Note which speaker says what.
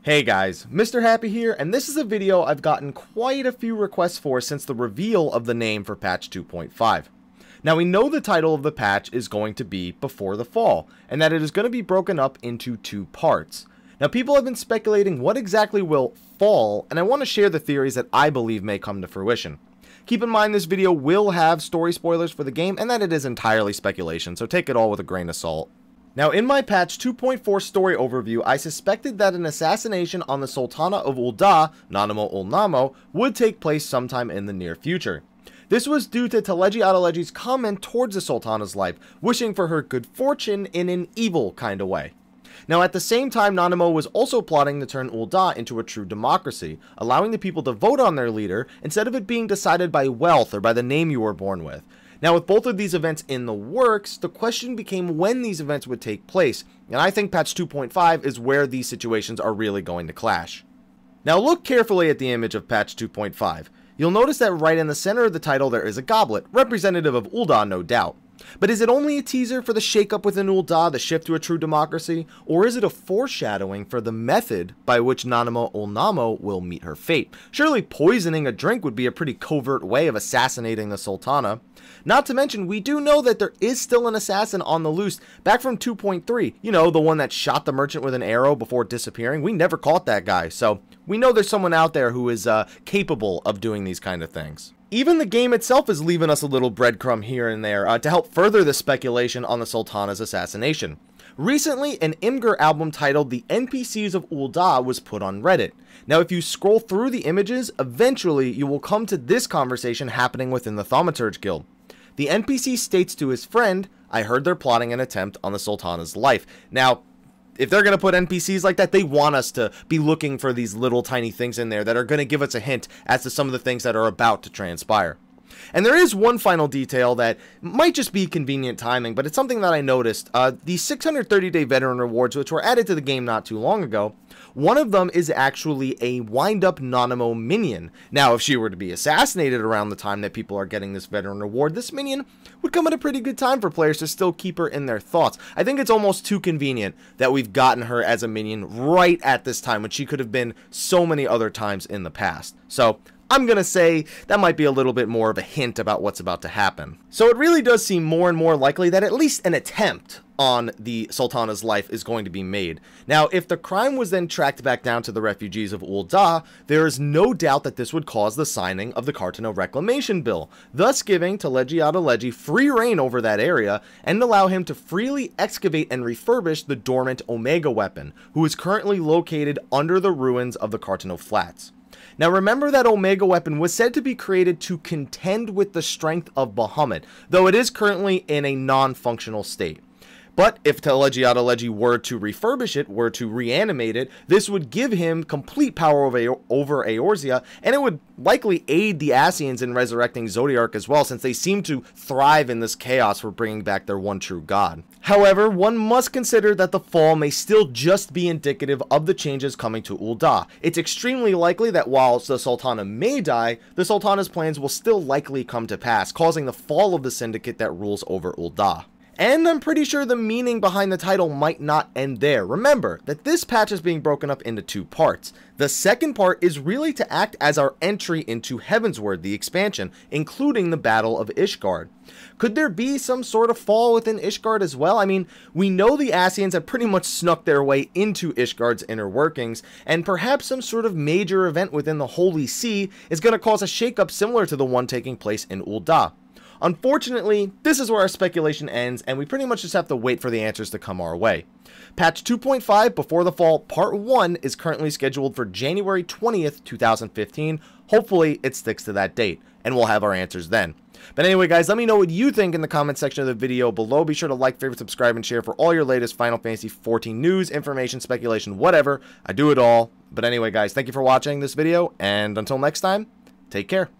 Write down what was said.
Speaker 1: Hey guys, Mr. Happy here, and this is a video I've gotten quite a few requests for since the reveal of the name for patch 2.5. Now we know the title of the patch is going to be Before the Fall, and that it is going to be broken up into two parts. Now people have been speculating what exactly will fall, and I want to share the theories that I believe may come to fruition. Keep in mind this video will have story spoilers for the game, and that it is entirely speculation, so take it all with a grain of salt. Now, in my patch 2.4 story overview, I suspected that an assassination on the Sultana of Ul'dah, Nanamo Ul'namo, would take place sometime in the near future. This was due to Ul'dah's comment towards the Sultana's life, wishing for her good fortune in an evil kind of way. Now, at the same time, Nanamo was also plotting to turn Ul'dah into a true democracy, allowing the people to vote on their leader instead of it being decided by wealth or by the name you were born with. Now, with both of these events in the works, the question became when these events would take place, and I think patch 2.5 is where these situations are really going to clash. Now, look carefully at the image of patch 2.5. You'll notice that right in the center of the title there is a goblet, representative of Ul'dah, no doubt. But is it only a teaser for the shakeup within Ul'dah, the shift to a true democracy, or is it a foreshadowing for the method by which Nanamo Ul'namo will meet her fate? Surely poisoning a drink would be a pretty covert way of assassinating the Sultana. Not to mention, we do know that there is still an assassin on the loose, back from 2.3, you know, the one that shot the merchant with an arrow before disappearing. We never caught that guy, so we know there's someone out there who is capable of doing these kind of things. Even the game itself is leaving us a little breadcrumb here and there to help further the speculation on the Sultana's assassination. Recently, an Imgur album titled The NPCs of Ul'dah was put on Reddit. Now, if you scroll through the images, eventually you will come to this conversation happening within the Thaumaturge Guild. The NPC states to his friend, "I heard they're plotting an attempt on the Sultana's life." Now, if they're going to put NPCs like that, they want us to be looking for these little tiny things in there that are going to give us a hint as to some of the things that are about to transpire. And there is one final detail that might just be convenient timing, but it's something that I noticed. The 630-day veteran rewards, which were added to the game not too long ago, one of them is actually a wind-up Nanamo minion. Now, if she were to be assassinated around the time that people are getting this veteran reward, this minion would come at a pretty good time for players to still keep her in their thoughts. I think it's almost too convenient that we've gotten her as a minion right at this time, when she could have been so many other times in the past. So I'm going to say that might be a little bit more of a hint about what's about to happen. So it really does seem more and more likely that at least an attempt on the Sultana's life is going to be made. Now, if the crime was then tracked back down to the refugees of Ul'dah, there is no doubt that this would cause the signing of the Cartano Reclamation Bill, thus giving Ul'dah free reign over that area and allow him to freely excavate and refurbish the dormant Omega weapon, who is currently located under the ruins of the Cartano Flats. Now remember that Omega weapon was said to be created to contend with the strength of Bahamut, though it is currently in a non-functional state. But if Ul'dah were to refurbish it, were to reanimate it, this would give him complete power over Eorzea, and it would likely aid the Ascians in resurrecting Zodiark as well, since they seem to thrive in this chaos for bringing back their one true god. However, one must consider that the fall may still just be indicative of the changes coming to Ul'dah. It's extremely likely that while the Sultana may die, the Sultana's plans will still likely come to pass, causing the fall of the syndicate that rules over Ul'dah. And I'm pretty sure the meaning behind the title might not end there. Remember that this patch is being broken up into two parts. The second part is really to act as our entry into Heavensward, the expansion, including the Battle of Ishgard. Could there be some sort of fall within Ishgard as well? I mean, we know the Ascians have pretty much snuck their way into Ishgard's inner workings, and perhaps some sort of major event within the Holy See is going to cause a shakeup similar to the one taking place in Ul'dah. Unfortunately, this is where our speculation ends, and we pretty much just have to wait for the answers to come our way. Patch 2.5 Before the Fall Part 1 is currently scheduled for January 20th, 2015. Hopefully, it sticks to that date, and we'll have our answers then. But anyway, guys, let me know what you think in the comment section of the video below. Be sure to like, favorite, subscribe, and share for all your latest Final Fantasy XIV news, information, speculation, whatever. I do it all. But anyway, guys, thank you for watching this video, and until next time, take care.